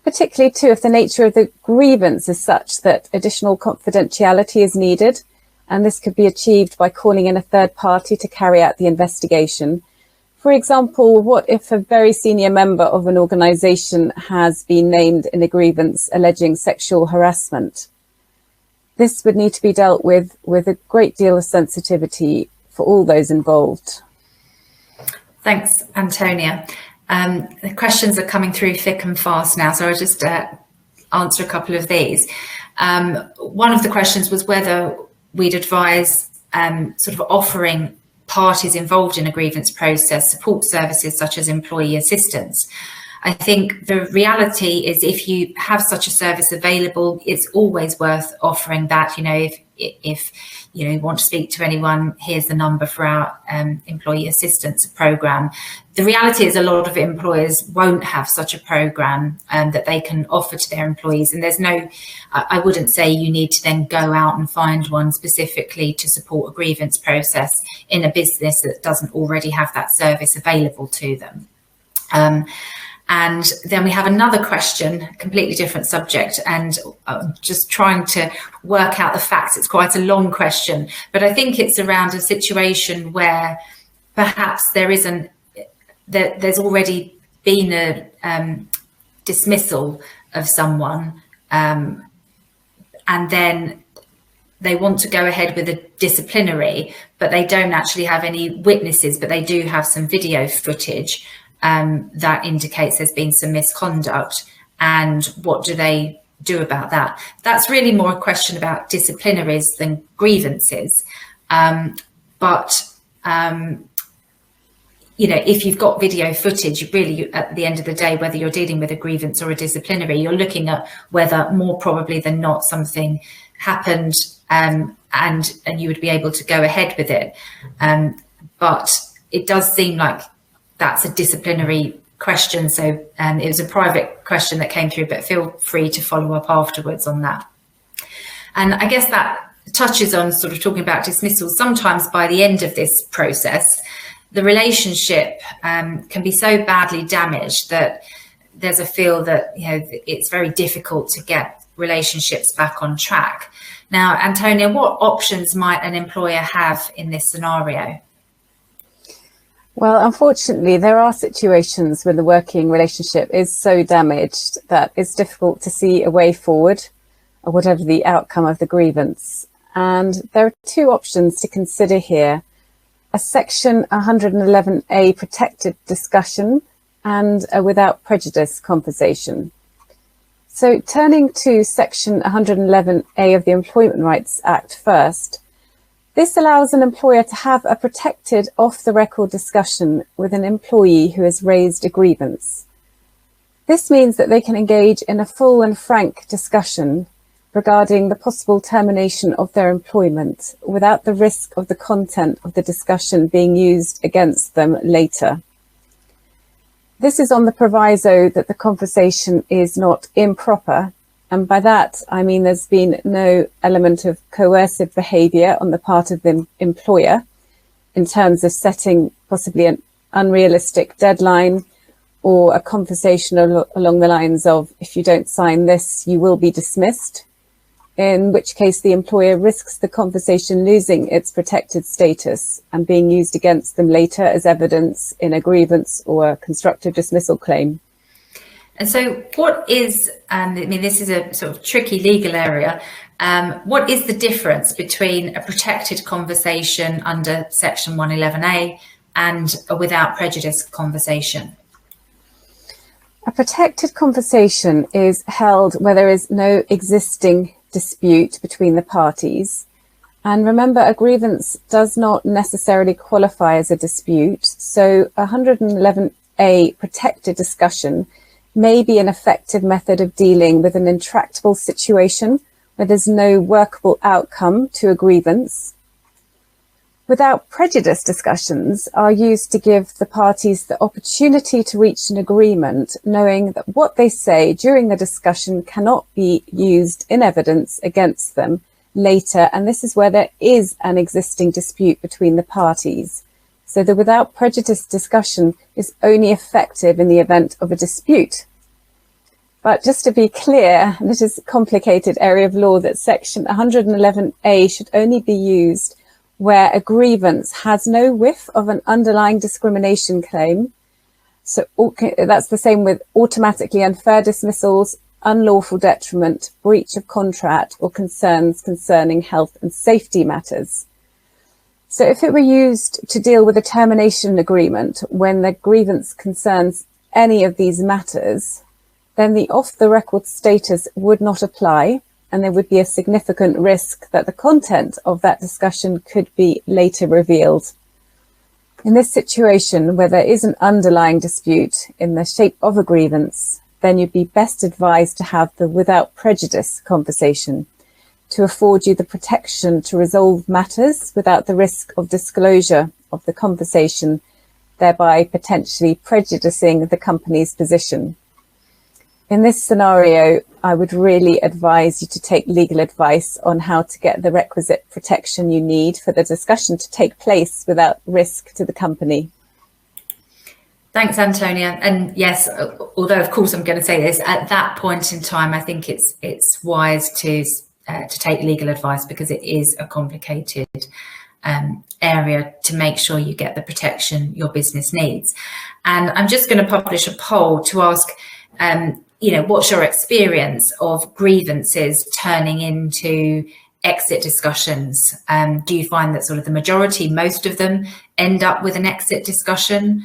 particularly too if the nature of the grievance is such that additional confidentiality is needed, and this could be achieved by calling in a third party to carry out the investigation. For example, what if a very senior member of an organisation has been named in a grievance alleging sexual harassment? This would need to be dealt with a great deal of sensitivity for all those involved. Thanks, Antonia. The questions are coming through thick and fast now, so I'll just answer a couple of these. One of the questions was whether we'd advise sort of offering parties involved in a grievance process support services such as employee assistance. I think the reality is if you have such a service available, it's always worth offering that. You know, if you want to speak to anyone, here's the number for our employee assistance program. The reality is a lot of employers won't have such a program that they can offer to their employees. And there's no, I wouldn't say you need to then go out and find one specifically to support a grievance process in a business that doesn't already have that service available to them. And then we have another question, completely different subject, and I'm just trying to work out the facts. It's quite a long question, but I think it's around a situation where perhaps there's already been a dismissal of someone, and then they want to go ahead with a disciplinary, but they don't actually have any witnesses, but they do have some video footage that indicates there's been some misconduct, and what do they do about that? That's really more a question about disciplinaries than grievances. If you've got video footage, really at the end of the day, whether you're dealing with a grievance or a disciplinary, you're looking at whether more probably than not something happened, and you would be able to go ahead with it. But it does seem like that's a disciplinary question. So it was a private question that came through, but feel free to follow up afterwards on that. And I guess that touches on sort of talking about dismissals. Sometimes by the end of this process, the relationship can be so badly damaged that there's a feel that it's very difficult to get relationships back on track. Now, Antonia, what options might an employer have in this scenario? Well, unfortunately, there are situations when the working relationship is so damaged that it's difficult to see a way forward, or whatever the outcome of the grievance. And there are two options to consider here: a Section 111A protected discussion and a without prejudice conversation. So turning to Section 111A of the Employment Rights Act first, this allows an employer to have a protected off-the-record discussion with an employee who has raised a grievance. This means that they can engage in a full and frank discussion regarding the possible termination of their employment without the risk of the content of the discussion being used against them later. This is on the proviso that the conversation is not improper. And by that, I mean there's been no element of coercive behaviour on the part of the employer in terms of setting possibly an unrealistic deadline or a conversation along the lines of, if you don't sign this, you will be dismissed, in which case the employer risks the conversation losing its protected status and being used against them later as evidence in a grievance or a constructive dismissal claim. And so what is, this is a sort of tricky legal area, what is the difference between a protected conversation under Section 111A and a without prejudice conversation? A protected conversation is held where there is no existing dispute between the parties. And remember, a grievance does not necessarily qualify as a dispute. So 111A protected discussion may be an effective method of dealing with an intractable situation where there's no workable outcome to a grievance. Without prejudice discussions are used to give the parties the opportunity to reach an agreement, knowing that what they say during the discussion cannot be used in evidence against them later, and this is where there is an existing dispute between the parties. So the without prejudice discussion is only effective in the event of a dispute. But just to be clear, this is a complicated area of law, that section 111A should only be used where a grievance has no whiff of an underlying discrimination claim. So that's the same with automatically unfair dismissals, unlawful detriment, breach of contract, or concerns concerning health and safety matters. So if it were used to deal with a termination agreement when the grievance concerns any of these matters, then the off-the-record status would not apply, and there would be a significant risk that the content of that discussion could be later revealed. In this situation, where there is an underlying dispute in the shape of a grievance, then you'd be best advised to have the without prejudice conversation to afford you the protection to resolve matters without the risk of disclosure of the conversation, thereby potentially prejudicing the company's position. In this scenario, I would really advise you to take legal advice on how to get the requisite protection you need for the discussion to take place without risk to the company. Thanks, Antonia. And yes, although of course I'm going to say this, at that point in time, I think it's wise to take legal advice, because it is a complicated area to make sure you get the protection your business needs. And I'm just going to publish a poll to ask, what's your experience of grievances turning into exit discussions? Do you find that sort of the majority, most of them, end up with an exit discussion?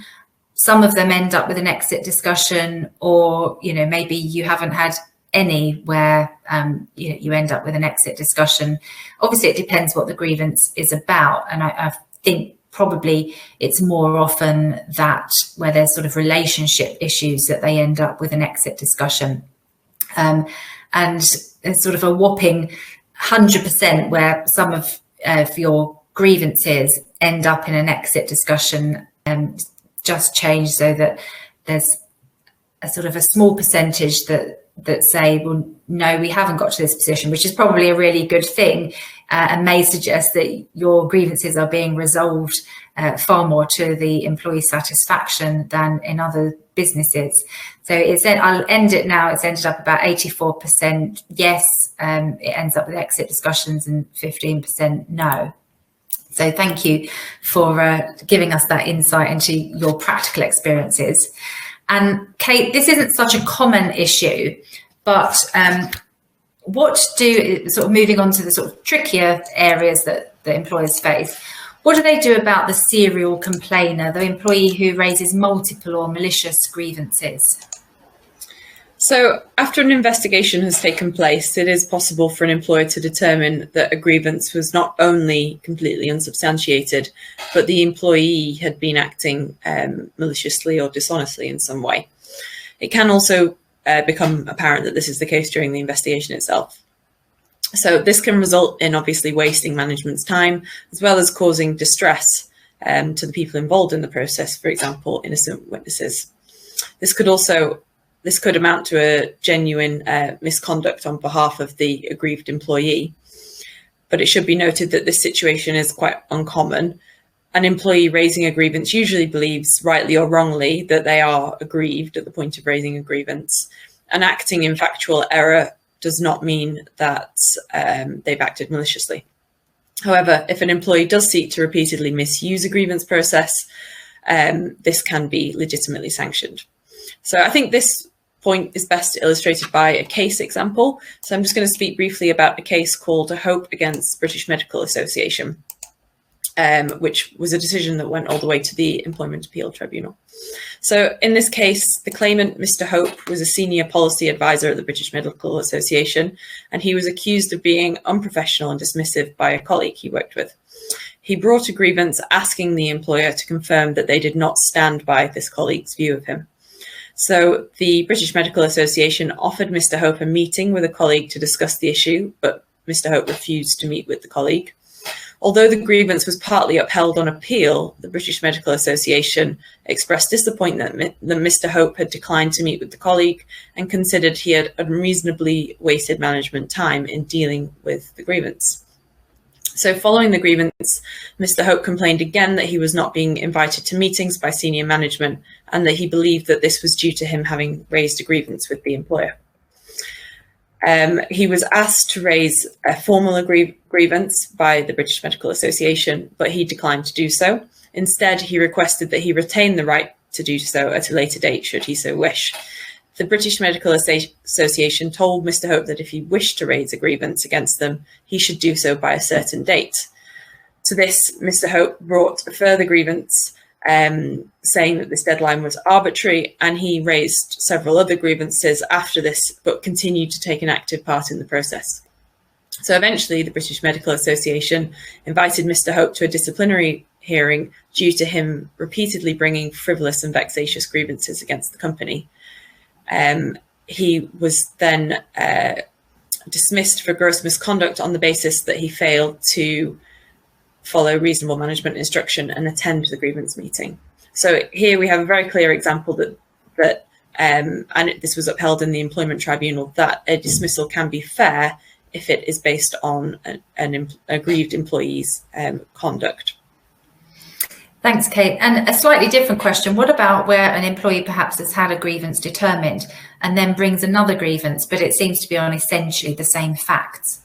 Some of them end up with an exit discussion, or, maybe you haven't had any where, you end up with an exit discussion. Obviously, it depends what the grievance is about. And I think probably it's more often that where there's sort of relationship issues that they end up with an exit discussion. And it's sort of a whopping 100% where some of your grievances end up in an exit discussion, just change so that there's a sort of a small percentage that say, well, no, we haven't got to this position, which is probably a really good thing, and may suggest that your grievances are being resolved far more to the employee satisfaction than in other businesses. So I'll end it now. It's ended up about 84% yes, it ends up with exit discussions, and 15% no. So thank you for giving us that insight into your practical experiences. And Kate, this isn't such a common issue, but sort of moving on to the sort of trickier areas that the employers face, what do they do about the serial complainer, the employee who raises multiple or malicious grievances? So after an investigation has taken place, it is possible for an employer to determine that a grievance was not only completely unsubstantiated, but the employee had been acting maliciously or dishonestly in some way. It can also become apparent that this is the case during the investigation itself. So this can result in obviously wasting management's time, as well as causing distress to the people involved in the process, for example, innocent witnesses. This could amount to a genuine misconduct on behalf of the aggrieved employee. But it should be noted that this situation is quite uncommon. An employee raising a grievance usually believes, rightly or wrongly, that they are aggrieved at the point of raising a grievance. And acting in factual error does not mean that they've acted maliciously. However, if an employee does seek to repeatedly misuse a grievance process, this can be legitimately sanctioned. So I think this point is best illustrated by a case example. So I'm just going to speak briefly about a case called A Hope against British Medical Association. which was a decision that went all the way to the Employment Appeal Tribunal. So in this case, the claimant, Mr. Hope, was a senior policy advisor at the British Medical Association, and he was accused of being unprofessional and dismissive by a colleague he worked with. He brought a grievance asking the employer to confirm that they did not stand by this colleague's view of him. So the British Medical Association offered Mr. Hope a meeting with a colleague to discuss the issue, but Mr. Hope refused to meet with the colleague. Although the grievance was partly upheld on appeal, the British Medical Association expressed disappointment that Mr. Hope had declined to meet with the colleague and considered he had unreasonably wasted management time in dealing with the grievance. So following the grievance, Mr. Hope complained again that he was not being invited to meetings by senior management and that he believed that this was due to him having raised a grievance with the employer. He was asked to raise a formal grievance by the British Medical Association, but he declined to do so. Instead, he requested that he retain the right to do so at a later date, should he so wish. The British Medical Association told Mr. Hope that if he wished to raise a grievance against them, he should do so by a certain date. To this, Mr. Hope brought a further grievance, saying that this deadline was arbitrary, and he raised several other grievances after this, but continued to take an active part in the process. So eventually, the British Medical Association invited Mr. Hope to a disciplinary hearing due to him repeatedly bringing frivolous and vexatious grievances against the company. He was then dismissed for gross misconduct on the basis that he failed to follow reasonable management instruction and attend the grievance meeting. So here we have a very clear example that and this was upheld in the Employment Tribunal, that a dismissal can be fair if it is based on an aggrieved employee's conduct. Thanks, Kate. And a slightly different question. What about where an employee perhaps has had a grievance determined and then brings another grievance, but it seems to be on essentially the same facts?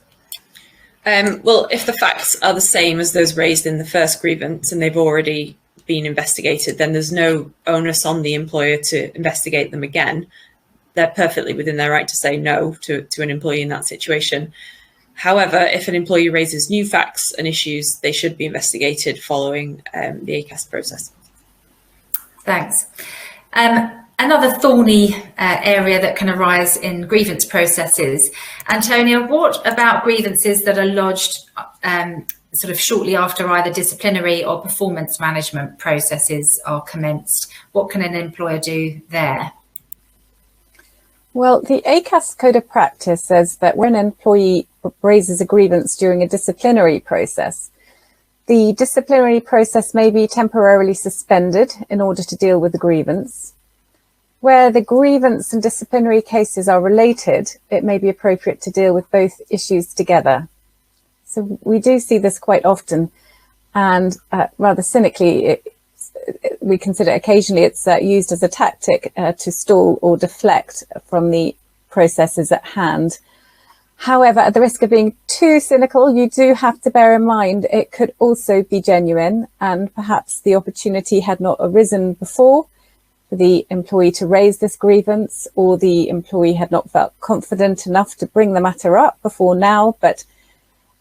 Well, if the facts are the same as those raised in the first grievance and they've already been investigated, then there's no onus on the employer to investigate them again. They're perfectly within their right to say no to an employee in that situation. However, if an employee raises new facts and issues, they should be investigated following the ACAS process. Thanks. Another thorny area that can arise in grievance processes. Antonia, what about grievances that are lodged sort of shortly after either disciplinary or performance management processes are commenced? What can an employer do there? Well, the ACAS Code of Practice says that when an employee raises a grievance during a disciplinary process, the disciplinary process may be temporarily suspended in order to deal with the grievance. Where the grievance and disciplinary cases are related, it may be appropriate to deal with both issues together. So we do see this quite often, and rather cynically, we consider occasionally it's used as a tactic to stall or deflect from the processes at hand. However, at the risk of being too cynical, you do have to bear in mind it could also be genuine, and perhaps the opportunity had not arisen before for the employee to raise this grievance, or the employee had not felt confident enough to bring the matter up before now, but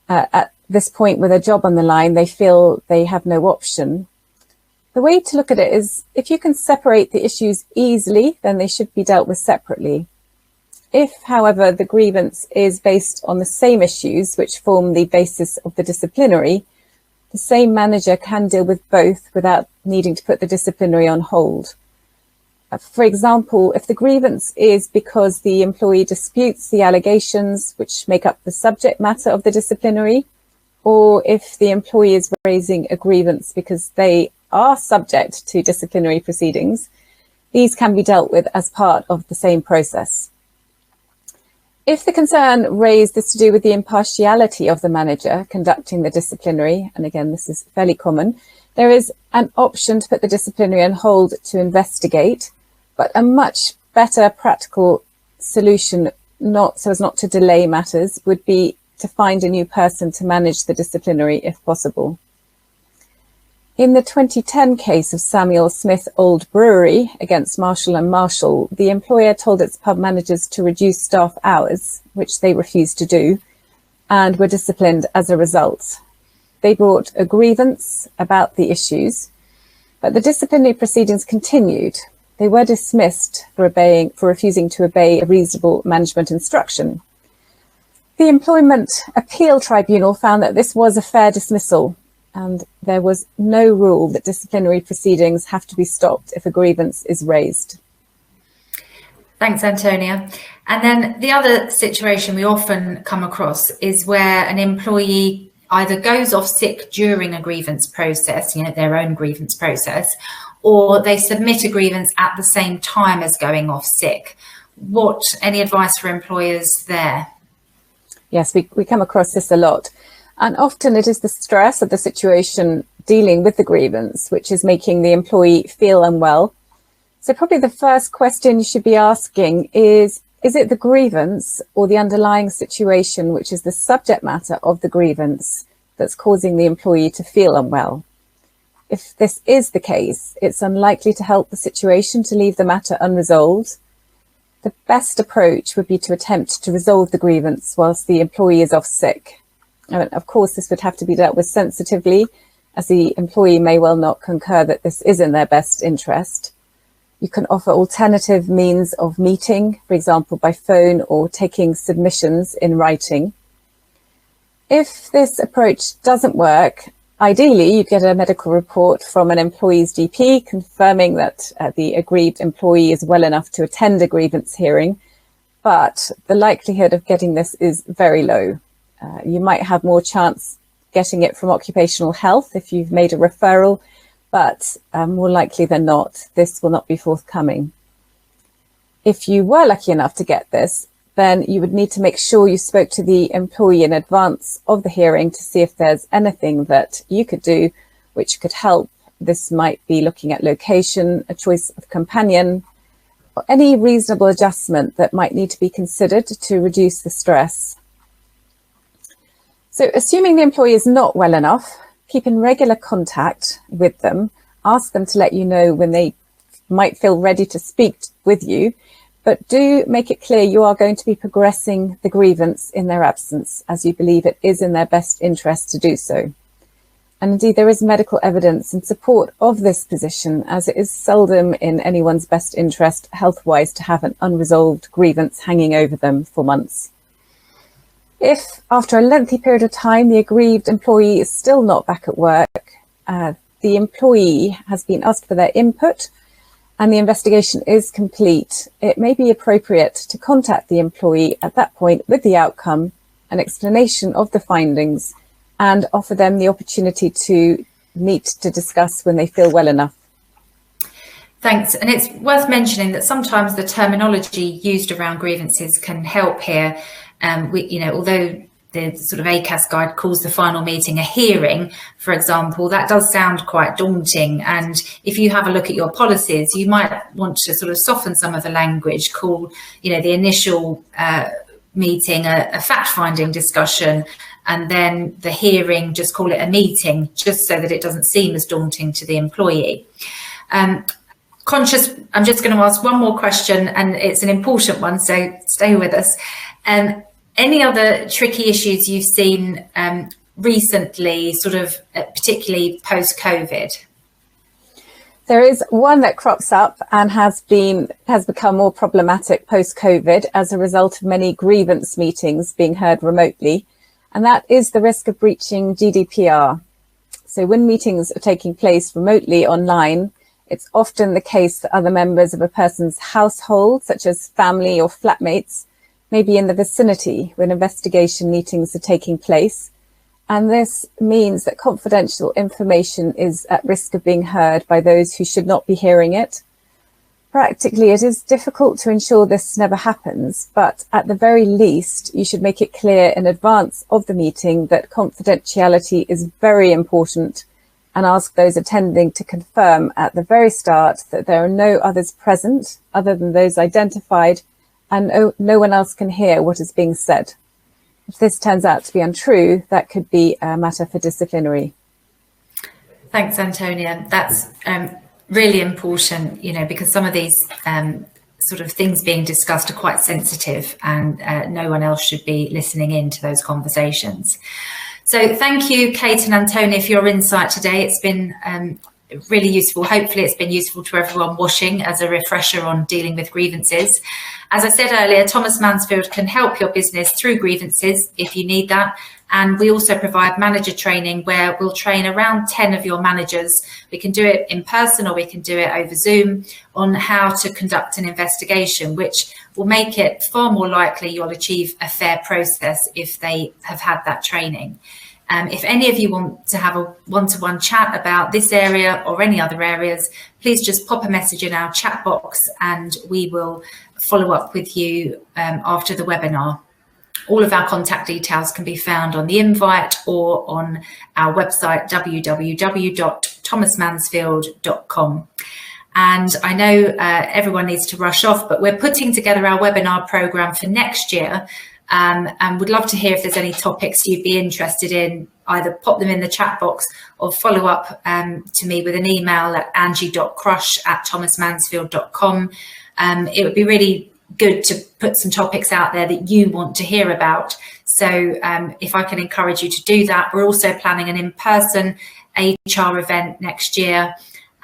at this point with a job on the line, they feel they have no option. The way to look at it is, if you can separate the issues easily, then they should be dealt with separately. If, however, the grievance is based on the same issues which form the basis of the disciplinary, the same manager can deal with both without needing to put the disciplinary on hold. For example, if the grievance is because the employee disputes the allegations which make up the subject matter of the disciplinary, or if the employee is raising a grievance because they are subject to disciplinary proceedings, these can be dealt with as part of the same process. If the concern raised is to do with the impartiality of the manager conducting the disciplinary, and again, this is fairly common, there is an option to put the disciplinary on hold to investigate, but a much better practical solution, so as not to delay matters, would be to find a new person to manage the disciplinary if possible. In the 2010 case of Samuel Smith Old Brewery against Marshall and Marshall, the employer told its pub managers to reduce staff hours, which they refused to do, and were disciplined as a result. they brought a grievance about the issues, but the disciplinary proceedings continued. They were dismissed for refusing to obey a reasonable management instruction. The Employment Appeal Tribunal found that this was a fair dismissal, and there was no rule that disciplinary proceedings have to be stopped if a grievance is raised. Thanks, Antonia. And then the other situation we often come across is where an employee either goes off sick during a grievance process, their own grievance process, or they submit a grievance at the same time as going off sick. Any advice for employers there? Yes, we come across this a lot. And often it is the stress of the situation dealing with the grievance, which is making the employee feel unwell. So probably the first question you should be asking is it the grievance or the underlying situation, which is the subject matter of the grievance, that's causing the employee to feel unwell? If this is the case, it's unlikely to help the situation to leave the matter unresolved. The best approach would be to attempt to resolve the grievance whilst the employee is off sick. And of course, this would have to be dealt with sensitively, as the employee may well not concur that this is in their best interest. You can offer alternative means of meeting, for example, by phone or taking submissions in writing. If this approach doesn't work, ideally you get a medical report from an employee's GP confirming that the aggrieved employee is well enough to attend a grievance hearing, but the likelihood of getting this is very low. You might have more chance getting it from occupational health if you've made a referral, but more likely than not, this will not be forthcoming. If you were lucky enough to get this, then you would need to make sure you spoke to the employee in advance of the hearing to see if there's anything that you could do which could help. This might be looking at location, a choice of companion, or any reasonable adjustment that might need to be considered to reduce the stress. So assuming the employee is not well enough, keep in regular contact with them, ask them to let you know when they might feel ready to speak with you, but do make it clear you are going to be progressing the grievance in their absence, as you believe it is in their best interest to do so. And indeed, there is medical evidence in support of this position, as it is seldom in anyone's best interest health-wise to have an unresolved grievance hanging over them for months. If, after a lengthy period of time, the aggrieved employee is still not back at work, the employee has been asked for their input and the investigation is complete, it may be appropriate to contact the employee at that point with the outcome, an explanation of the findings, and offer them the opportunity to meet to discuss when they feel well enough. Thanks. And it's worth mentioning that sometimes the terminology used around grievances can help here. Although the sort of ACAS guide calls the final meeting a hearing, for example, that does sound quite daunting. And if you have a look at your policies, you might want to sort of soften some of the language, call, the initial meeting a fact-finding discussion, and then the hearing, just call it a meeting, just so that it doesn't seem as daunting to the employee. I'm just going to ask one more question, and it's an important one, so stay with us. Any other tricky issues you've seen recently, sort of particularly post-COVID? There is one that crops up and has become more problematic post-COVID as a result of many grievance meetings being heard remotely, and that is the risk of breaching GDPR. So when meetings are taking place remotely online, it's often the case that other members of a person's household, such as family or flatmates, may be in the vicinity when investigation meetings are taking place. And this means that confidential information is at risk of being heard by those who should not be hearing it. Practically, it is difficult to ensure this never happens, but at the very least, you should make it clear in advance of the meeting that confidentiality is very important, and ask those attending to confirm at the very start that there are no others present other than those identified, and no one else can hear what is being said. If this turns out to be untrue, that could be a matter for disciplinary. Thanks, Antonia. That's really important, because some of these sort of things being discussed are quite sensitive, and no one else should be listening in to those conversations. So thank you, Kate and Antonia, for your insight today. It's been really useful. Hopefully it's been useful to everyone watching as a refresher on dealing with grievances. As I said earlier, Thomas Mansfield can help your business through grievances if you need that. And we also provide manager training where we'll train around 10 of your managers. We can do it in person or we can do it over Zoom on how to conduct an investigation, which will make it far more likely you'll achieve a fair process if they have had that training. If any of you want to have a one-to-one chat about this area or any other areas, please just pop a message in our chat box and we will follow up with you after the webinar. All of our contact details can be found on the invite or on our website, www.thomasmansfield.com. And I know everyone needs to rush off, but we're putting together our webinar program for next year. And would love to hear if there's any topics you'd be interested in. Either pop them in the chat box or follow up to me with an email at angie.crush@thomasmansfield.com. It would be really good to put some topics out there that you want to hear about. So if I can encourage you to do that. We're also planning an in-person HR event next year.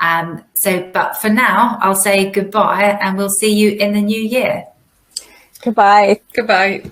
But for now, I'll say goodbye and we'll see you in the new year. Goodbye. Goodbye.